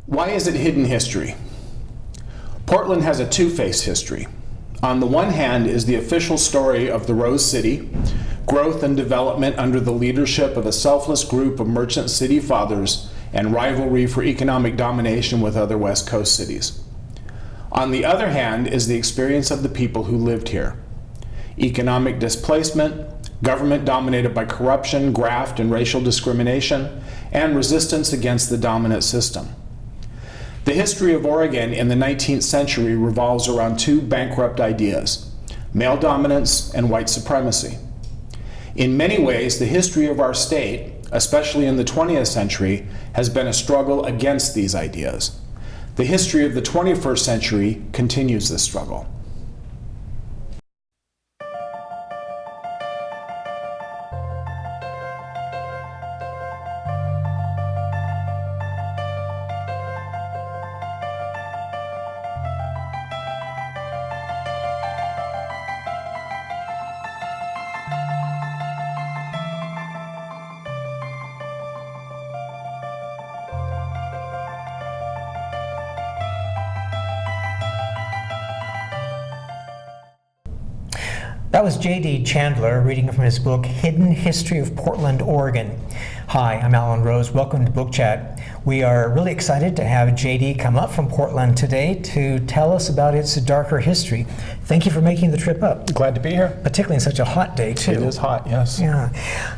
Why is it hidden history? Portland has a two-faced history. On the one hand is the official story of the Rose City, growth and development under the leadership of a selfless group of merchant city fathers and rivalry for economic domination with other West Coast cities. On the other hand is the experience of the people who lived here. Economic displacement, government dominated by corruption, graft, and racial discrimination, and resistance against the dominant system. The history of Oregon in the 19th century revolves around two bankrupt ideas: male dominance and white supremacy. In many ways, the history of our state, especially in the 20th century, has been a struggle against these ideas. The history of the 21st century continues this struggle. That was JD Chandler reading from his book, Hidden History of Portland, Oregon. Hi, I'm Alan Rose. Welcome to Book Chat. We are really excited to have JD come up from Portland today to tell us about its darker history. Thank you for making the trip up. Glad to be here. Particularly in such a hot day, too. It is hot, yes. Yeah.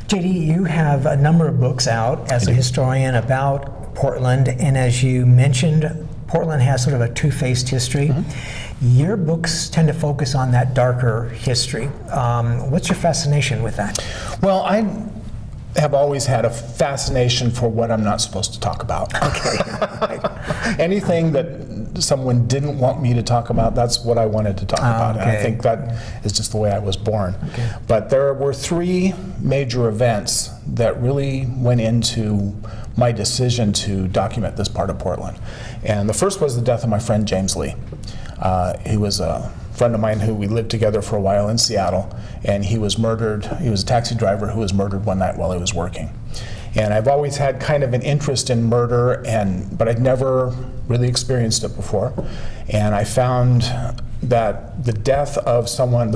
JD, you have a number of books out as a historian about Portland, and as you mentioned, Portland has sort of a two-faced history. Mm-hmm. Your books tend to focus on that darker history. What's your fascination with that? Well, I have always had a fascination for what I'm not supposed to talk about. Okay. Anything that someone didn't want me to talk about, that's what I wanted to talk about. Okay. And I think that is just the way I was born. Okay. But there were three major events that really went into my decision to document this part of Portland. And the first was the death of my friend James Lee. He was a friend of mine who we lived together for a while in Seattle, and he was murdered. He was a taxi driver who was murdered one night while he was working. And I've always had kind of an interest in murder, but I'd never really experienced it before. And I found that the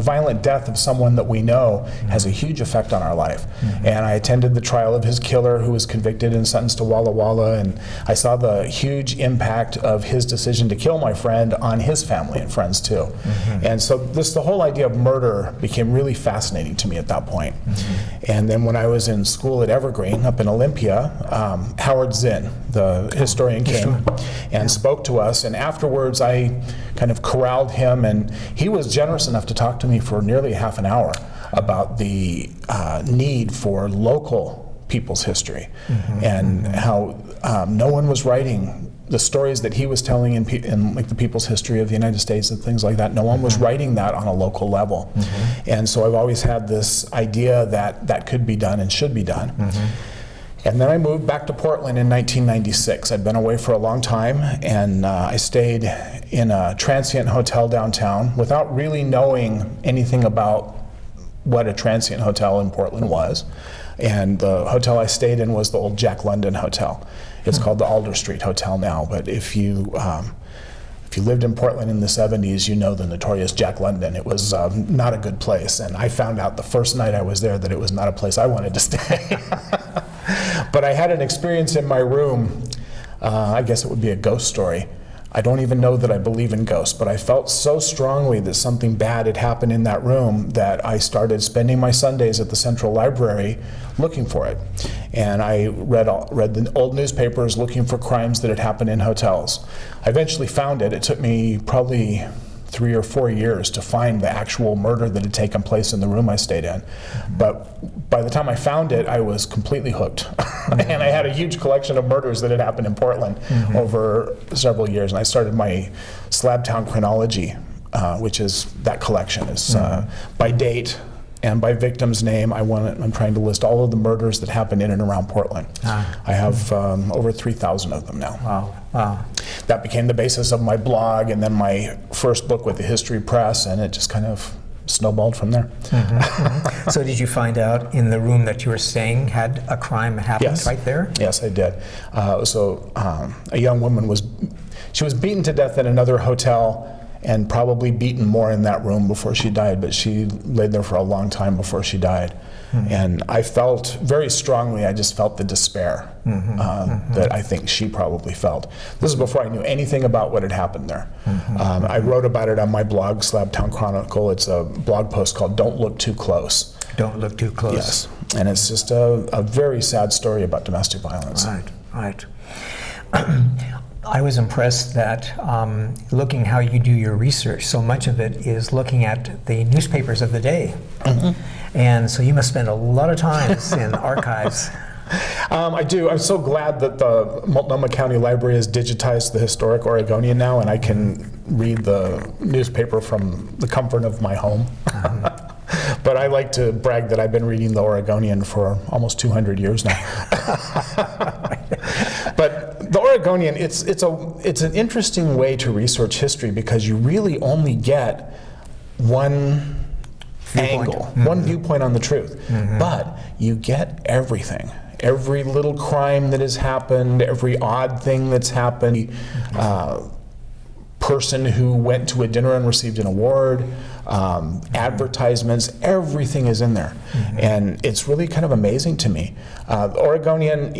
violent death of someone that we know has a huge effect on our life. Mm-hmm. And I attended the trial of his killer, who was convicted and sentenced to Walla Walla, and I saw the huge impact of his decision to kill my friend on his family and friends too. Mm-hmm. And so the whole idea of murder became really fascinating to me at that point. Mm-hmm. And then when I was in school at Evergreen up in Olympia, Howard Zinn, the historian, came and spoke to us, and afterwards I kind of corralled him, and he was generous enough to talk to me for nearly half an hour about the need for local people's history. Mm-hmm. And how no one was writing the stories that he was telling in like the people's history of the United States and things like that. No one was writing that on a local level. Mm-hmm. And so I've always had this idea that that could be done and should be done. Mm-hmm. And then I moved back to Portland in 1996. I'd been away for a long time, and I stayed in a transient hotel downtown without really knowing anything about what a transient hotel in Portland was. And the hotel I stayed in was the old Jack London Hotel. It's called the Alder Street Hotel now, but if you lived in Portland in the 70s, you know the notorious Jack London. It was not a good place, and I found out the first night I was there that it was not a place I wanted to stay. But I had an experience in my room, I guess it would be a ghost story. I don't even know that I believe in ghosts, but I felt so strongly that something bad had happened in that room that I started spending my Sundays at the Central Library looking for it. And I read the old newspapers looking for crimes that had happened in hotels. I eventually found it. It took me probably 3 or 4 years to find the actual murder that had taken place in the room I stayed in. But by the time I found it, I was completely hooked. And I had a huge collection of murders that had happened in Portland over several years. And I started my Slabtown chronology, which is that collection. Is by date and by victim's name. I'm trying to list all of the murders that happened in and around Portland. I have over 3,000 of them now. Wow. That became the basis of my blog and then my first book with the History Press, and it just kind of snowballed from there. So did you find out in the room that you were staying had a crime happened Yes. right there? Yes, I did. A young woman was beaten to death in another hotel, and probably beaten more in that room before she died, but she laid there for a long time before she died. And I felt very strongly, I just felt the despair that I think she probably felt. This is before I knew anything about what had happened there. I wrote about it on my blog, Slabtown Chronicle. It's a blog post called Don't Look Too Close. Don't look too close. Yes, and it's just a very sad story about domestic violence. Right. I was impressed that looking how you do your research, so much of it is looking at the newspapers of the day. And so you must spend a lot of time in archives. I do. I'm so glad that the Multnomah County Library has digitized the Historic Oregonian now, and I can read the newspaper from the comfort of my home. But I like to brag that I've been reading the Oregonian for almost 200 years now. But the Oregonian, it's an interesting way to research history because you really only get one angle, one viewpoint on the truth. But you get everything. Every little crime that has happened, every odd thing that's happened, person who went to a dinner and received an award, advertisements, everything is in there. And it's really kind of amazing to me. The Oregonian,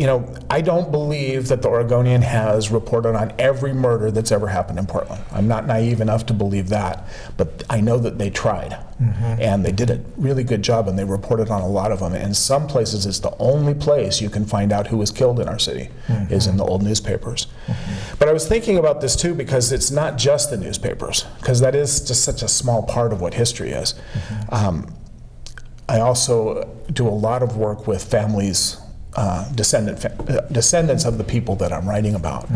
I don't believe that the Oregonian has reported on every murder that's ever happened in Portland. I'm not naive enough to believe that, but I know that they tried. And they did a really good job, and they reported on a lot of them. And in some places, it's the only place you can find out who was killed in our city, is in the old newspapers. But I was thinking about this too, because it's not just the newspapers, because that is just such a small part of what history is. I also do a lot of work with families, descendants of the people that I'm writing about.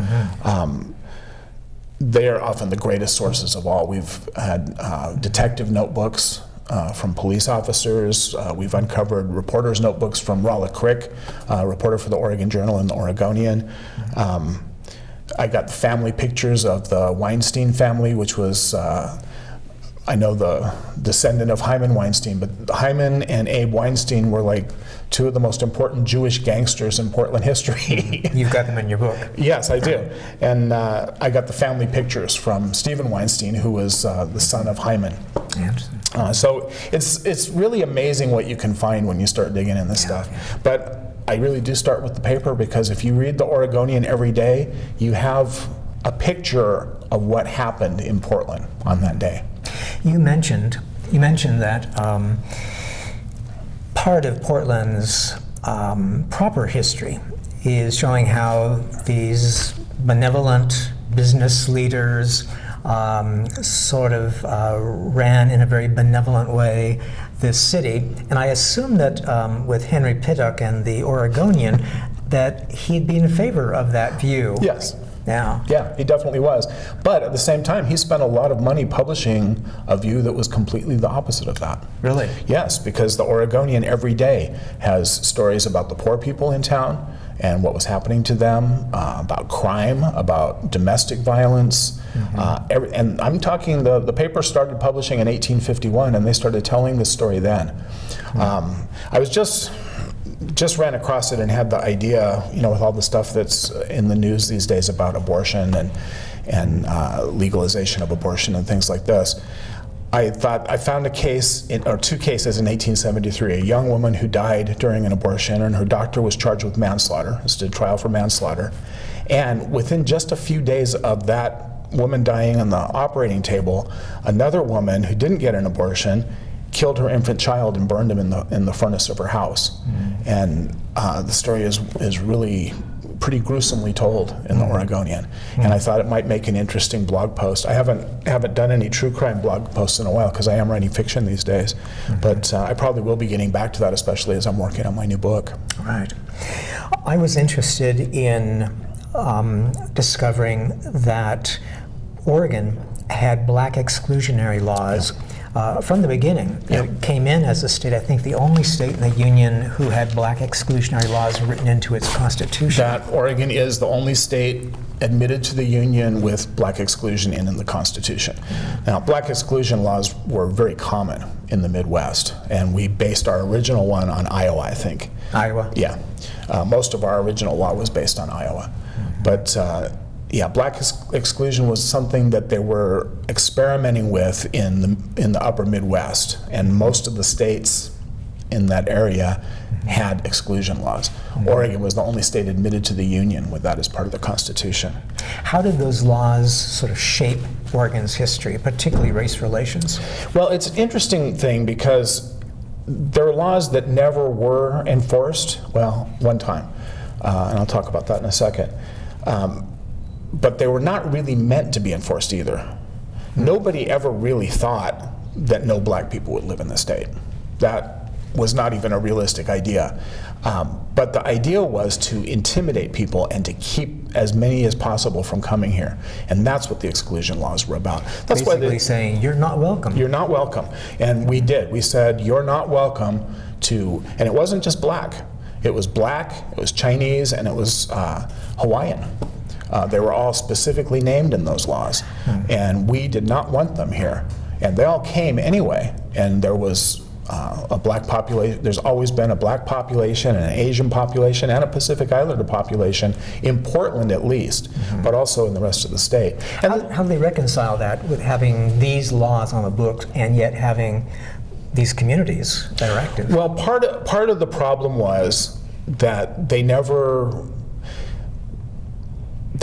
They are often the greatest sources of all. We've had detective notebooks from police officers. We've uncovered reporters' notebooks from Rolla Crick, reporter for the Oregon Journal and the Oregonian. I got the family pictures of the Weinstein family, which was, I know the descendant of Hyman Weinstein, but Hyman and Abe Weinstein were like two of the most important Jewish gangsters in Portland history. You've got them in your book. Yes, I do. And I got the family pictures from Stephen Weinstein, who was the son of Hyman. So it's really amazing what you can find when you start digging in this stuff. But I really do start with the paper, because if you read the Oregonian every day, you have a picture of what happened in Portland on that day. You mentioned that part of Portland's proper history is showing how these benevolent business leaders sort of ran in a very benevolent way this city. And I assume that with Henry Pittock and the Oregonian, that he'd be in favor of that view. Yes. Yeah, he definitely was. But at the same time, he spent a lot of money publishing a view that was completely the opposite of that. Really? Yes, because the Oregonian every day has stories about the poor people in town and what was happening to them, about crime, about domestic violence. And I'm talking, the paper started publishing in 1851, and they started telling this story then. I was just ran across it and had the idea, with all the stuff that's in the news these days about abortion and legalization of abortion and things like this. I thought I found a case, or two cases in 1873. A young woman who died during an abortion, and her doctor was charged with manslaughter. This is a trial for manslaughter. And within just a few days of that woman dying on the operating table, another woman who didn't get an abortion killed her infant child and burned him in the furnace of her house. And the story is really pretty gruesomely told in the Oregonian. And I thought it might make an interesting blog post. I haven't done any true crime blog posts in a while, because I am writing fiction these days. But I probably will be getting back to that, especially as I'm working on my new book. Right. I was interested in discovering that Oregon had black exclusionary laws. from the beginning. Yeah. It came in as a state, I think, the only state in the Union who had black exclusionary laws written into its constitution. That Oregon is the only state admitted to the Union with black exclusion in the Constitution. Now, black exclusion laws were very common in the Midwest, and we based our original one on Iowa, I think. Iowa? Yeah. Most of our original law was based on Iowa. But yeah, black exclusion was something that they were experimenting with in the upper Midwest, and most of the states in that area had exclusion laws. Oregon was the only state admitted to the Union with that as part of the Constitution. How did those laws sort of shape Oregon's history, particularly race relations? Well, it's an interesting thing because there are laws that never were enforced, well, one time, and I'll talk about that in a second. But they were not really meant to be enforced either. Nobody ever really thought that no black people would live in the state. That was not even a realistic idea. But the idea was to intimidate people and to keep as many as possible from coming here. And that's what the exclusion laws were about. That's basically saying, you're not welcome. You're not welcome. And we did. We said, you're not welcome to, and it wasn't just black. It was black, it was Chinese, and it was Hawaiian. They were all specifically named in those laws. And we did not want them here. And they all came anyway. And there was a black population. There's always been a black population, and an Asian population, and a Pacific Islander population, in Portland at least, but also in the rest of the state. And how do they reconcile that with having these laws on the books and yet having these communities that are active? well, part of the problem was that they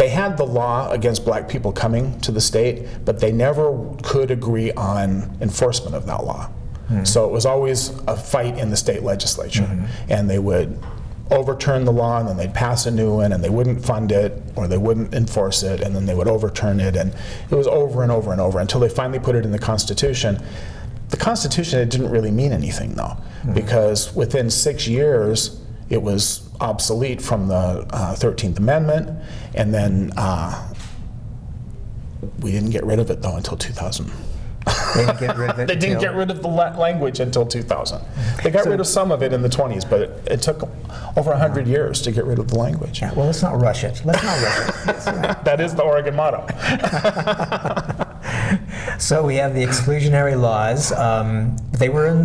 had the law against black people coming to the state, but they never could agree on enforcement of that law. So it was always a fight in the state legislature, and they would overturn the law, and then they'd pass a new one, and they wouldn't fund it, or they wouldn't enforce it, and then they would overturn it, and it was over and over and over until they finally put it in the Constitution. The Constitution, it didn't really mean anything though, because within 6 years it was obsolete from the 13th Amendment, and then we didn't get rid of it though until 2000. They didn't get rid of it. They didn't get rid of the language until 2000. They got rid of some of it in the 20s, but it took over 100 years to get rid of the language. Yeah, well, let's not rush it. Let's not rush it. That is the Oregon motto. So we have the exclusionary laws.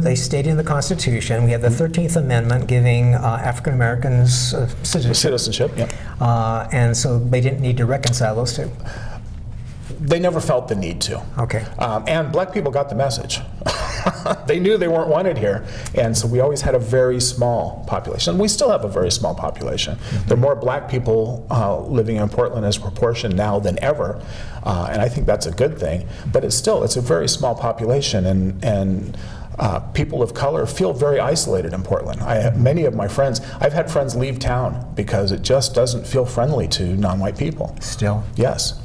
They stayed in the Constitution. We have the 13th Amendment giving African Americans Citizenship, yeah. and so they didn't need to reconcile those two. They never felt the need to. Okay. And black people got the message. They knew they weren't wanted here, and so we always had a very small population. We still have a very small population. There are more black people living in Portland as a proportion now than ever, and I think that's a good thing. But it's a very small population, and people of color feel very isolated in Portland. Many of my friends, I've had friends leave town because it just doesn't feel friendly to non-white people. Still? Yes.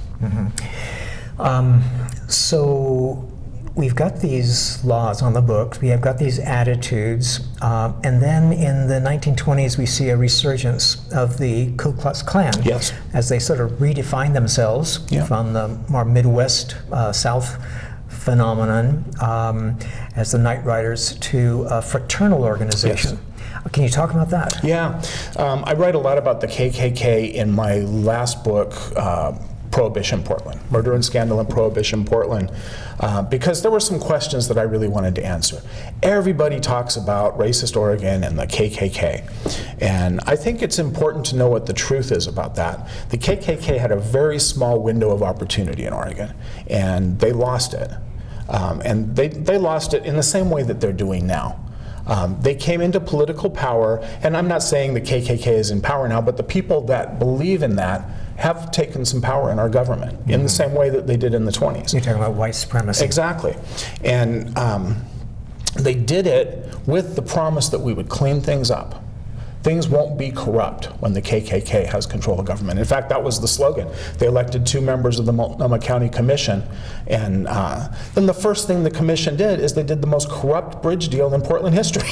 So we've got these laws on the books, we have got these attitudes, and then in the 1920s we see a resurgence of the Ku Klux Klan. Yes. As they sort of redefine themselves from the more Midwest, South phenomenon as the Night Riders to a fraternal organization. Yes. Can you talk about that? Yeah. I write a lot about the KKK in my last book, Prohibition Portland, Murder and Scandal in Prohibition Portland, because there were some questions that I really wanted to answer. Everybody talks about racist Oregon and the KKK, and I think it's important to know what the truth is about that. The KKK had a very small window of opportunity in Oregon, and they lost it. And they lost it in the same way that they're doing now. They came into political power, and I'm not saying the KKK is in power now, but the people that believe in that have taken some power in our government in the same way that they did in the 20s. You're talking about white supremacy. Exactly. And they did it with the promise that we would clean things up. Things won't be corrupt when the KKK has control of government. In fact, that was the slogan. They elected 2 members of the Multnomah County Commission, and then the first thing the commission did is they did the most corrupt bridge deal in Portland history.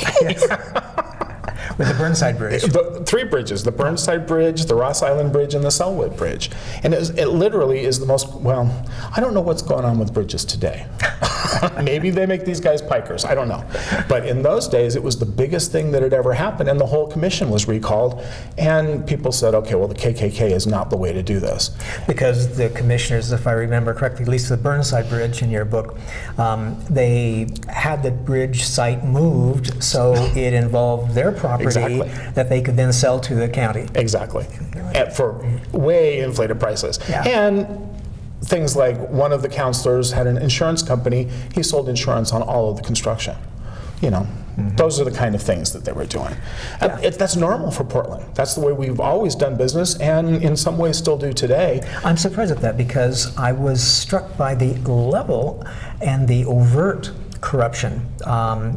With the Burnside Bridge. 3 bridges, the Burnside Bridge, the Ross Island Bridge, and the Selwood Bridge. And it literally is the most, well, I don't know what's going on with bridges today. Maybe they make these guys pikers, I don't know. But in those days, it was the biggest thing that had ever happened, and the whole commission was recalled, and people said, okay, well, the KKK is not the way to do this. Because the commissioners, if I remember correctly, at least the Burnside Bridge in your book, they had the bridge site moved so it involved their property Exactly. that they could then sell to the county. Exactly. For way inflated prices. Yeah. And things like one of the counselors had an insurance company, he sold insurance on all of the construction. You know, those are the kind of things that they were doing. And that's normal for Portland. That's the way we've always done business, and in some ways still do today. I'm surprised at that because I was struck by the level and the overt corruption.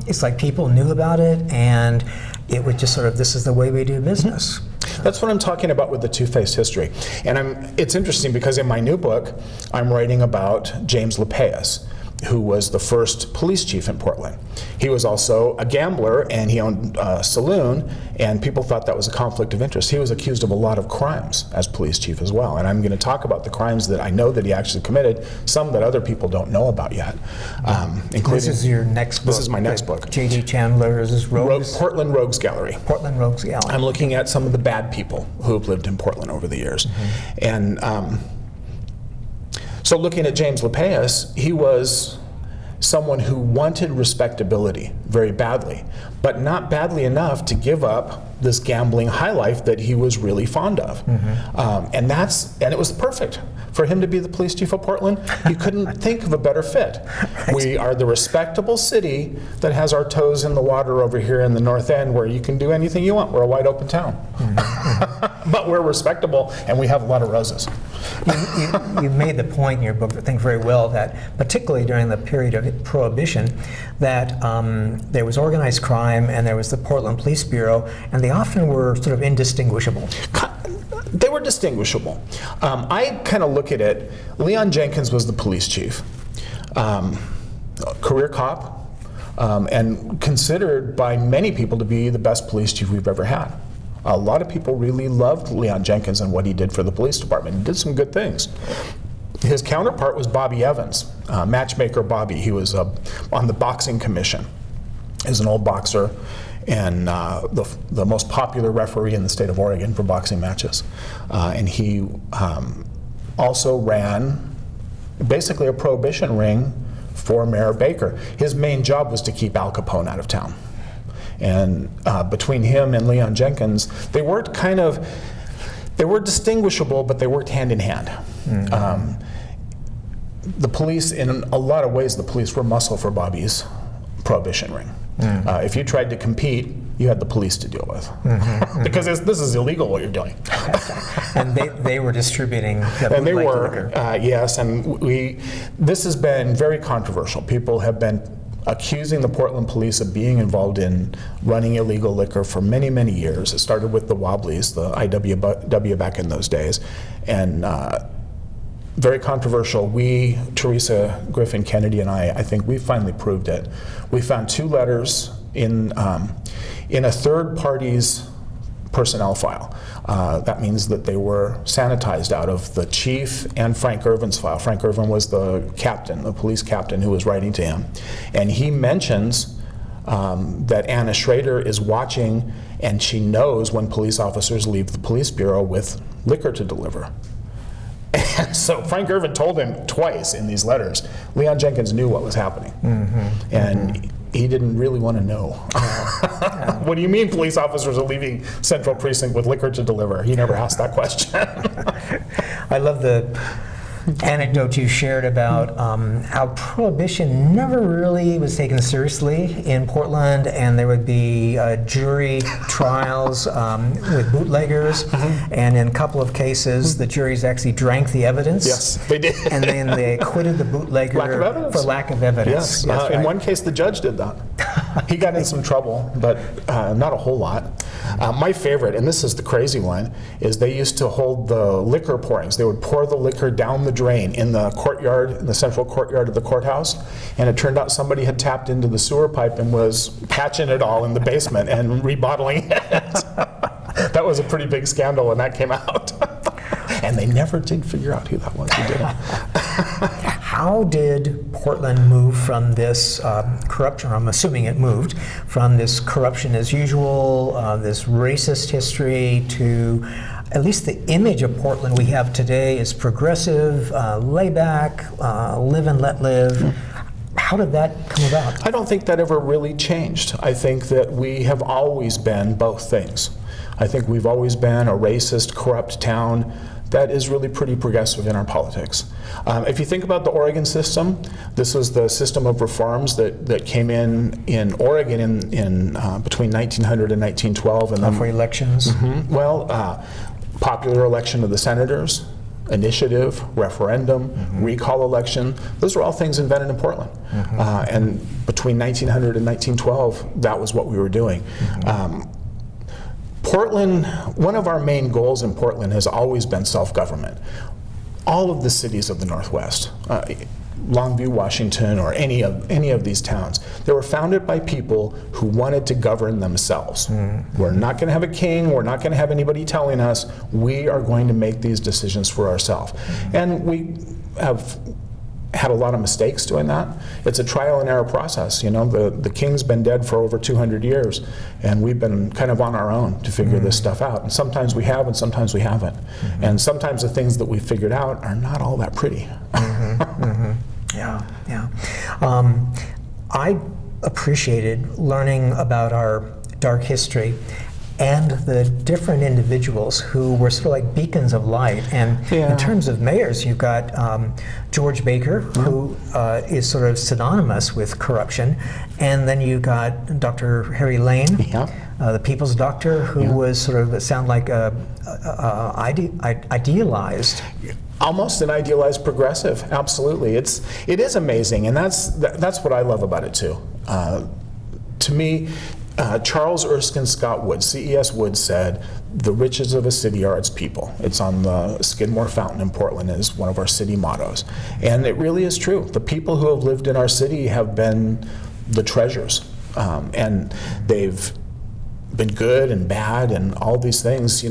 It's like people knew about it, and it was just sort of, this is the way we do business. That's what I'm talking about with the two-faced history. And it's interesting because in my new book, I'm writing about James LePaeus, who was the first police chief in Portland. He was also a gambler, and he owned a saloon, and people thought that was a conflict of interest. He was accused of a lot of crimes as police chief as well, and I'm going to talk about the crimes that I know that he actually committed, some that other people don't know about yet. Including, This is your next book. This is my next book. JD Chandler, is this Rogues? Portland Rogues Gallery. Portland Rogues Gallery. I'm looking at some of the bad people who have lived in Portland over the years. And so looking at James LePaeus, he was someone who wanted respectability very badly, but not badly enough to give up this gambling high life that he was really fond of. And it was perfect for him to be the police chief of Portland. You couldn't think of a better fit. We are the respectable city that has our toes in the water over here in the North End, where you can do anything you want. We're a wide open town. But we're respectable, and we have a lot of roses. You made the point in your book, I think very well, that particularly during the period of Prohibition, that there was organized crime and there was the Portland Police Bureau, and they often were sort of indistinguishable. They were distinguishable. I kind of look at it, Leon Jenkins was the police chief, career cop, and considered by many people to be the best police chief we've ever had. A lot of people really loved Leon Jenkins and what he did for the police department. He did some good things. His counterpart was Bobby Evans, matchmaker Bobby. He was on the boxing commission. He's an old boxer and the most popular referee in the state of Oregon for boxing matches. And he also ran basically a prohibition ring for Mayor Baker. His main job was to keep Al Capone out of town. And between him and Leon Jenkins, they were distinguishable, but they worked hand in hand. The police, in a lot of ways, the police were muscle for Bobby's prohibition ring. If you tried to compete, you had the police to deal with. Because this is illegal what you're doing. And they were distributing the And they bootleg were, liquor. yes, and this has been very controversial. People have been accusing the Portland police of being involved in running illegal liquor for many, many years. It started with the Wobblies, the IWW back in those days, and very controversial. Teresa Griffin Kennedy and I think we finally proved it. We found 2 letters in a third party's personnel file. That means that they were sanitized out of the chief and Frank Irvin's file. Frank Irvin was the captain, the police captain who was writing to him. And he mentions that Anna Schrader is watching, and she knows when police officers leave the police bureau with liquor to deliver. And so Frank Irvin told him twice in these letters. Leon Jenkins knew what was happening. And he didn't really want to know. What do you mean police officers are leaving Central Precinct with liquor to deliver? He never asked that question. I love the anecdote you shared about how Prohibition never really was taken seriously in Portland, and there would be jury trials with bootleggers, and in a couple of cases, the juries actually drank the evidence. Yes, they did. And then they acquitted the bootlegger for lack of evidence. Yes, That's in right. one case, the judge did that. He got in some trouble, but not a whole lot. My favorite, and this is the crazy one, is they used to hold the liquor pourings. They would pour the liquor down the drain in the courtyard, in the central courtyard of the courthouse, and it turned out somebody had tapped into the sewer pipe and was patching it all in the basement and rebottling it. That was a pretty big scandal when that came out. And they never did figure out who that was who did it. How did Portland move from this corruption, or I'm assuming it moved, from this corruption as usual, this racist history, to at least the image of Portland we have today is progressive, lay back, live and let live? How did that come about? I don't think that ever really changed. I think that we have always been both things. I think we've always been a racist, corrupt town that is really pretty progressive in our politics. If you think about the Oregon system, this was the system of reforms that came in Oregon in between 1900 and 1912. And then, for elections? Popular election of the senators, initiative, referendum, recall election, those are all things invented in Portland. And between 1900 and 1912, that was what we were doing. Portland, one of our main goals in Portland has always been self-government. All of the cities of the Northwest, Longview, Washington, or any of these towns, they were founded by people who wanted to govern themselves. We're not going to have a king, we're not going to have anybody telling us, we are going to make these decisions for ourselves. And we have had a lot of mistakes doing that. It's a trial and error process. You know, the king's been dead for over 200 years, and we've been kind of on our own to figure this stuff out. And sometimes we have, and sometimes we haven't. And sometimes the things that we figured out are not all that pretty. Yeah. I appreciated learning about our dark history and the different individuals who were sort of like beacons of light. And in terms of mayors, you've got George Baker, who is sort of synonymous with corruption, and then you got Dr. Harry Lane, the people's doctor, who was sort of sound like idealized. Almost an idealized progressive, absolutely. It is amazing, and that's what I love about it too. To me, Charles Erskine Scott Wood, C.E.S. Wood, said, "The riches of a city are its people." It's on the Skidmore Fountain in Portland as one of our city mottos. And it really is true. The people who have lived in our city have been the treasures. And they've been good and bad and all these things,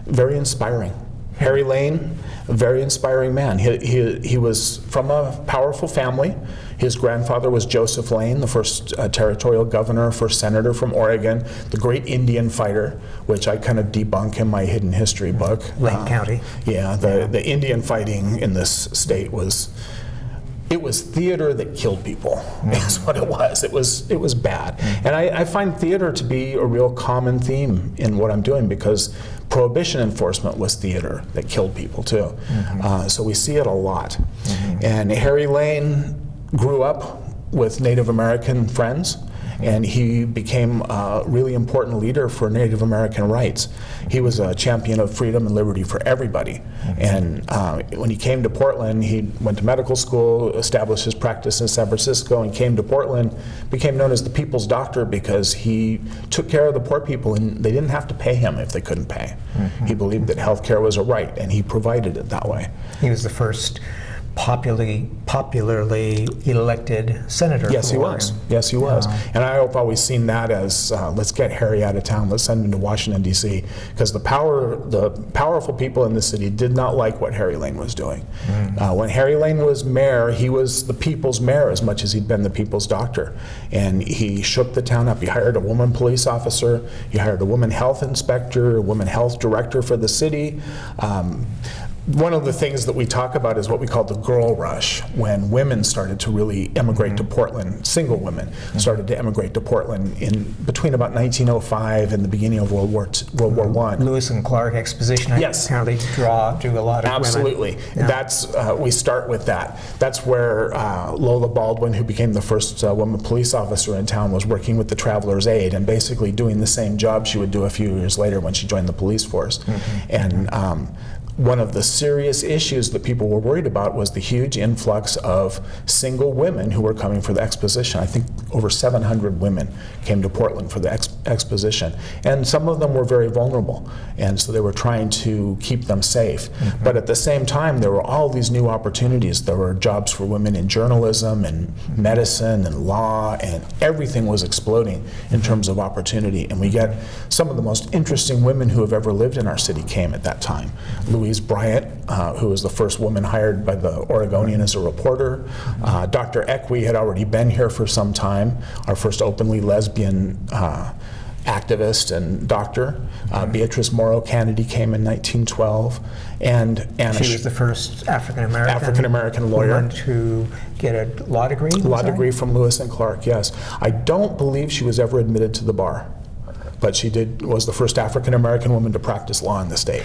very inspiring. Harry Lane, a very inspiring man. He was from a powerful family. His grandfather was Joseph Lane, the first territorial governor, first senator from Oregon, the great Indian fighter, which I kind of debunk in my hidden history book. Lane County. The Indian fighting in this state was theater that killed people. Is what it was. It was bad. And I find theater to be a real common theme in what I'm doing, because prohibition enforcement was theater that killed people too. So we see it a lot. And Harry Lane grew up with Native American friends, and he became a really important leader for Native American rights. He was a champion of freedom and liberty for everybody. And when he came to Portland, he went to medical school, established his practice in San Francisco, and came to Portland, became known as the people's doctor because he took care of the poor people, and they didn't have to pay him if they couldn't pay. He believed that health care was a right, and he provided it that way. He was the first popularly elected senator. Yes, he was. Yes, he was. And I've always seen that as let's get Harry out of town. Let's send him to Washington, D.C. Because the powerful people in the city did not like what Harry Lane was doing. When Harry Lane was mayor, he was the people's mayor as much as he'd been the people's doctor. And he shook the town up. He hired a woman police officer. He hired a woman health inspector, a woman health director for the city. One of the things that we talk about is what we call the girl rush, when women started to really emigrate to Portland. Single women started to emigrate to Portland in between about 1905 and the beginning of World War I. Lewis and Clark Exposition apparently drew a lot of Absolutely. women. That's we start with that. That's where Lola Baldwin, who became the first woman police officer in town, was working with the Traveler's Aid and basically doing the same job she would do a few years later when she joined the police force. And one of the serious issues that people were worried about was the huge influx of single women who were coming for the exposition. I think over 700 women came to Portland for the exposition. And some of them were very vulnerable, and so they were trying to keep them safe. But at the same time, there were all these new opportunities. There were jobs for women in journalism and medicine and law, and everything was exploding in terms of opportunity. And we get some of the most interesting women who have ever lived in our city came at that time. Louis Louise Bryant, who was the first woman hired by the Oregonian as a reporter. Dr. Equi had already been here for some time, our first openly lesbian activist and doctor. Beatrice Morrow Kennedy came in 1912, and Anna. She was the first African-American lawyer woman to get a law degree. Law degree from Lewis and Clark. Yes, I don't believe she was ever admitted to the bar, but she was the first African-American woman to practice law in the state.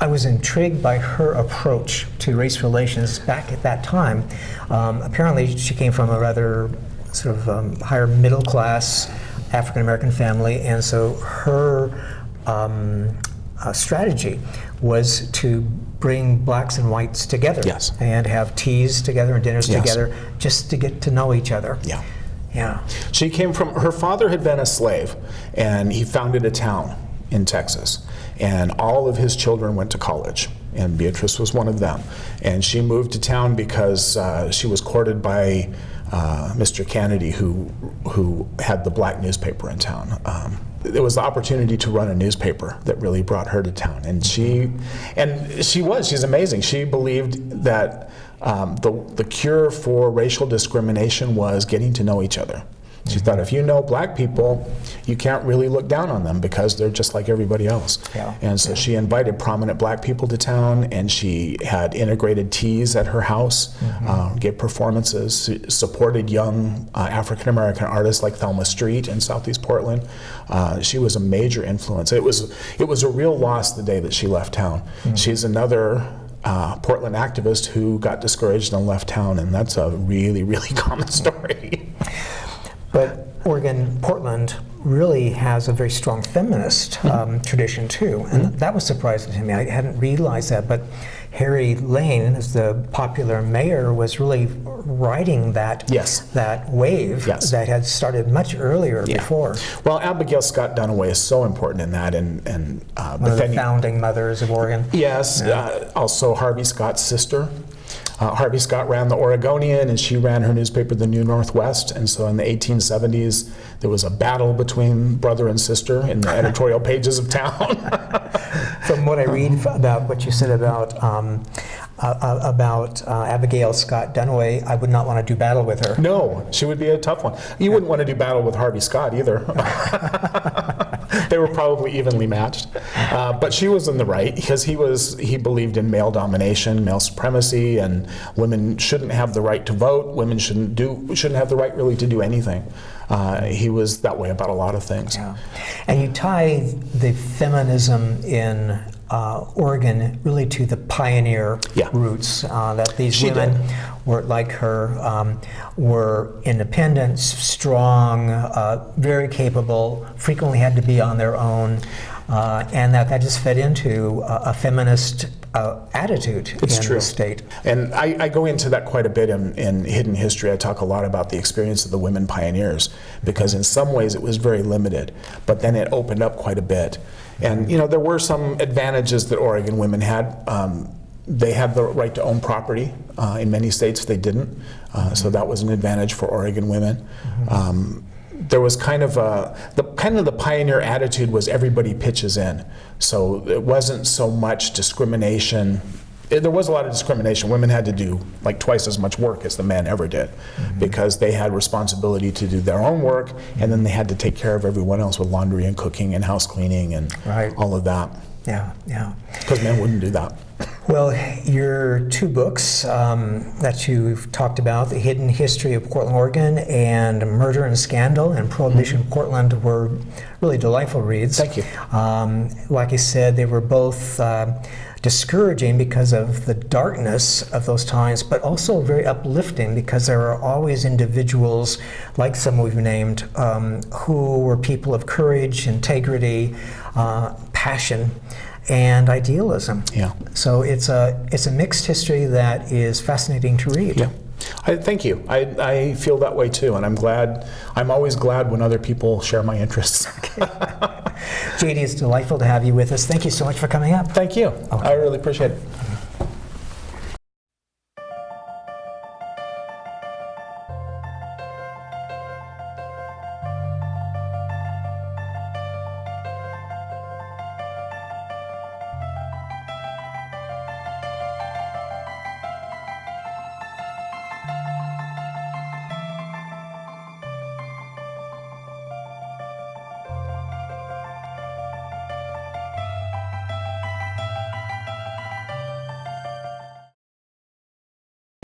I was intrigued by her approach to race relations back at that time. Apparently, she came from a rather sort of higher middle class African-American family, and so her strategy was to bring blacks and whites together. Yes. And have teas together and dinners Yes. together just to get to know each other. Yeah. Yeah. She came from, her father had been a slave, and he founded a town in Texas, and all of his children went to college, and Beatrice was one of them. And she moved to town because she was courted by Mr. Kennedy, who had the black newspaper in town. It was the opportunity to run a newspaper that really brought her to town, and she's amazing. She believed that the cure for racial discrimination was getting to know each other. She thought, if you know black people, you can't really look down on them because they're just like everybody else. Yeah. And so she invited prominent black people to town, and she had integrated teas at her house, gave performances, supported young African-American artists like Thelma Street in Southeast Portland. She was a major influence. It was a real loss the day that she left town. She's another Portland activist who got discouraged and left town, and that's a really, really common story. But Portland really has a very strong feminist tradition too, and that was surprising to me. I hadn't realized that, but Harry Lane, as the popular mayor, was really riding that that wave that had started much earlier before. Well, Abigail Scott Duniway is so important in that, and one of the founding mothers of Oregon. Yes, also Harvey Scott's sister. Harvey Scott ran the Oregonian, and she ran her newspaper, The New Northwest. And so in the 1870s, there was a battle between brother and sister in the editorial pages of town. From what I read about what you said about Abigail Scott Duniway, I would not want to do battle with her. No, she would be a tough one. You wouldn't want to do battle with Harvey Scott either. They were probably evenly matched. But she was in the right because he believed in male domination, male supremacy, and women shouldn't have the right to vote. Women shouldn't have the right really to do anything. He was that way about a lot of things. Yeah. And you tie the feminism in Oregon really to the pioneer roots, that these women were like her, were independent, strong, very capable, frequently had to be on their own, and that just fed into a feminist attitude in the state. And I go into that quite a bit in Hidden History. I talk a lot about the experience of the women pioneers, because in some ways it was very limited, but then it opened up quite a bit. And there were some advantages that Oregon women had. They had the right to own property. In many states they didn't, so that was an advantage for Oregon women. There was kind of the pioneer attitude was everybody pitches in. So it wasn't so much discrimination. There was a lot of discrimination. Women had to do like twice as much work as the men ever did, because they had responsibility to do their own work, and then they had to take care of everyone else with laundry and cooking and house cleaning and all of that. Yeah, yeah. Because men wouldn't do that. Well, your two books that you've talked about, The Hidden History of Portland, Oregon, and Murder and Scandal in Prohibition Portland, were really delightful reads. Thank you. Like I said, they were both discouraging because of the darkness of those times, but also very uplifting because there are always individuals, like some we've named, who were people of courage, integrity, passion, and idealism. Yeah. So it's a mixed history that is fascinating to read. Yeah. Thank you. I feel that way too, and I'm always glad when other people share my interests. JD, it's delightful to have you with us. Thank you so much for coming up. Thank you. Okay. I really appreciate it.